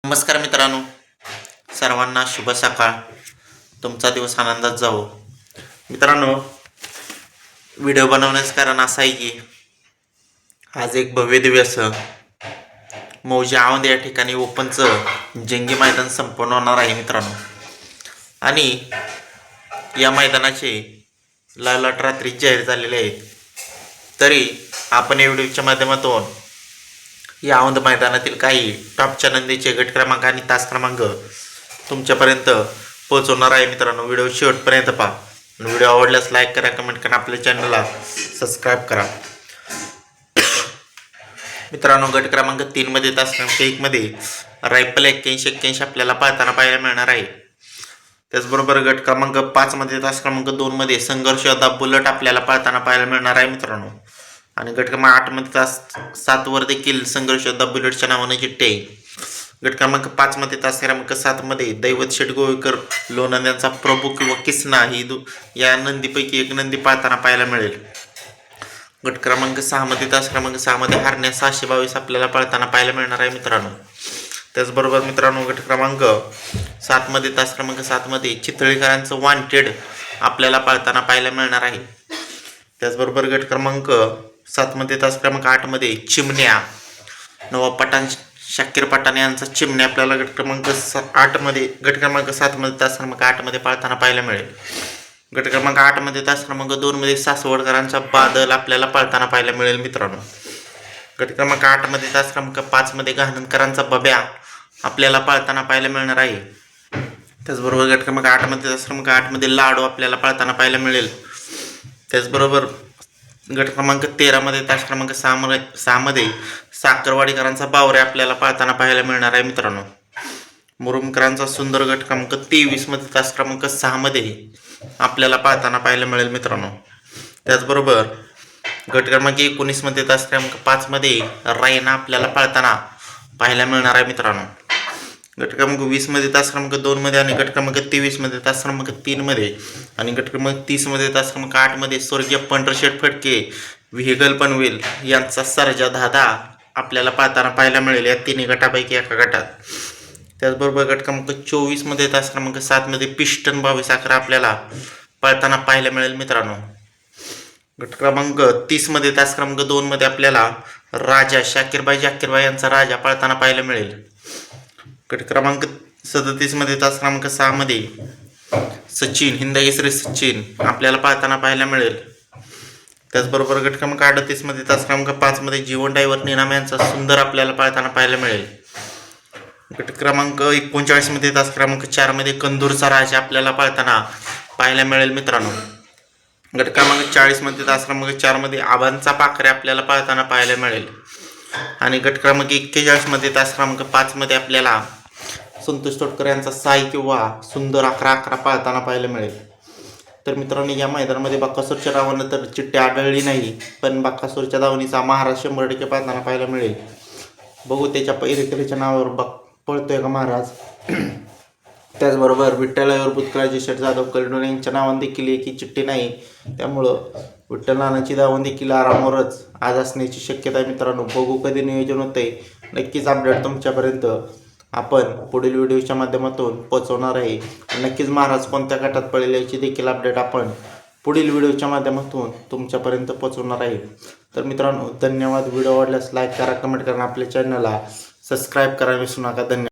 नमस्कार मित्रांनो, सर्वांना शुभ सकाळ. तुमचा दिवस आनंदात जावो. मित्रांनो, व्हिडिओ बनवण्याचं कारण असं आहे की आज एक भव्य दिव्य असं मौजे औंध या ठिकाणी ओपनचं जंगी मैदान संपन्न होणार आहे मित्रांनो. आणि या मैदानाचे लालाट रात्री जाहीर झालेले आहेत. तरी आपण या व्हिडिओच्या माध्यमातून या औंध मैदानातील काही टॉपच्या नंदीचे गट क्रमांक आणि तास क्रमांक तुमच्यापर्यंत पोहोचवणार आहे मित्रांनो. व्हिडिओ शेवटपर्यंत पहा. व्हिडिओ आवडल्यास लाईक करा, कमेंट करा, आपल्या चॅनलला सबस्क्राईब करा. मित्रांनो, गट क्रमांक 3 मध्ये तास क्रमांक 1 मध्ये रायफल 81 आपल्याला पाहताना पाहायला मिळणार आहे. त्याचबरोबर गट क्रमांक 5 मध्ये तास क्रमांक 2 मध्ये संघर्ष योद्धा बुलेट आपल्याला पाहताना पाहायला मिळणार आहे मित्रांनो. आणि गट क्रमांक 8 मध्ये तास 7 वर देखील संघर्ष योद्धा बुलेटच्या नावाने चिठ्ठी आहे. गट क्रमांक 5 मध्ये तास क्रमांक 7 मध्ये दैवत शेठ गोवेकर लोणंद यांचा प्रभू किंवा किसना ही या नंदीपैकी एक नंदी पाहताना पाहायला मिळेल. गट क्रमांक 6 मध्ये तास क्रमांक 6 मध्ये हरण्या 622 आपल्याला पाळताना पाहायला मिळणार आहे मित्रांनो. त्याचबरोबर मित्रांनो, गट क्रमांक 7 मध्ये तास क्रमांक 7 मध्ये चितळीकरांचं वॉन्टेड आपल्याला पाळताना पाहायला मिळणार आहे. त्याचबरोबर गट क्रमांक 7 मध्ये तास क्रमांक 8 मध्ये चिमण्या नवाब पठाण शाकीर पठाण यांचा चिमण्या आपल्याला गट क्रमांक 7 मध्ये तास क्रमांक 8 मध्ये पाळताना पाहायला मिळेल. गट क्रमांक 8 मध्ये तास क्रमांक 2 मध्ये सासवडकरांचा बादल आपल्याला पाळताना पाहायला मिळेल मित्रांनो. गट क्रमांक 8 मध्ये तास क्रमांक 5 मध्ये गहाणकरांचा बब्या आपल्याला पाळताना पाहायला मिळणार आहे. त्याचबरोबर गट क्रमांक 8 मध्ये तास क्रमांक 8 मध्ये लाडू आपल्याला पाळताना पाहायला मिळेल. त्याचबरोबर गट क्रमांक 13 मध्ये तास क्रमांक 6 मध्ये साखरवाडीकरांचा बावरे आपल्याला पाळताना पाहायला मिळणार आहे मित्रांनो. मुरुमकरांचा सुंदर गट क्रमांक 23 मध्ये तास क्रमांक 6 मध्ये आपल्याला पाळताना पाहायला मिळेल मित्रांनो. त्याचबरोबर गट क्रमांक 19 मध्ये तास क्रमांक 5 मध्ये रायना आपल्याला पाळताना पाहायला मिळणार आहे मित्रांनो. गट क्रमांक 20 मध्ये तास क्रमांक 2 मध्ये आणि गट क्रमांक 23 मध्ये तास क्रमांक 3 मध्ये आणि गट क्रमांक 30 मध्ये तास क्रमांक 8 मध्ये स्वर्गीय पंढरशेठ फडके व्हेगल पनवेल यांचा सर्जा दादा आपल्याला पाहताना पाहायला मिळेल या तिन्ही गटापैकी एका गटात. त्याचबरोबर गट क्रमांक 24 मध्ये तास क्रमांक 7 मध्ये पिस्टन 2211 आपल्याला पाळताना पाहायला मिळेल मित्रांनो. गट क्रमांक 30 मध्ये तास क्रमांक 2 मध्ये आपल्याला राजा शाकीरबाई जाकीरबाई यांचा राजा पाळताना पाहायला मिळेल. गट क्रमांक 37 मध्ये तास क्रमांक 6 मध्ये सचिन हिंदकेसरी सचिन आपल्याला पाहताना पाहायला मिळेल. त्याचबरोबर गट क्रमांक 38 मध्ये तास क्रमांक 5 मध्ये जीवन डायव्हर निनाम यांचा सुंदर आपल्याला पाळताना पाहायला मिळेल. गट क्रमांक 39 मध्ये तास क्रमांक 4 मध्ये कंदूरचा राजा आपल्याला पाळताना पाहायला मिळेल मित्रांनो. गट क्रमांक 40 मध्ये तास क्रमांक 4 मध्ये आबांचा पाखरे आपल्याला पाळताना पाहायला मिळेल. आणि गट क्रमांक 41 मध्ये तास क्रमांक 5 मध्ये आपल्याला संतोष तोटकर यांचा साई किंवा सुंदर 1111 पाळताना पाहायला मिळेल. तर मित्रांनो, या मैदानामध्ये बकासूरच्या नावानं तर चिठ्ठी आढळली नाही, पण बकासूरच्या दावणीचा महाराज 100% पाळताना पाहायला मिळेल. बघू त्याच्या पैरेकरीच्या नावावर पळतोय का महाराज. त्याचबरोबर विठ्ठलावर बुतकळाजी शेठ जाधव कलडोन यांच्या नावाने देखील एकी चिठ्ठी नाही, त्यामुळं विठ्ठल नानाची दावण देखील आरामावरच आज असण्याची शक्यता आहे मित्रांनो. बघू कधी नियोजन होतंय. नक्कीच अपडेट तुमच्यापर्यंत आपण पुढील व्हिडिओच्या माध्यमातून पोहोचवणार आहे. नक्कीच महाराज कोणत्या गटात पडेल याची देखील अपडेट आपण पुढील व्हिडिओच्या माध्यमातून तुमच्यापर्यंत पोहोचवणार आहे. तर मित्रांनो, धन्यवाद. व्हिडिओ आवडल्यास लाईक करा, कमेंट करा, आपल्या चॅनलला सबस्क्राईब करा विसरू नका. धन्यवाद.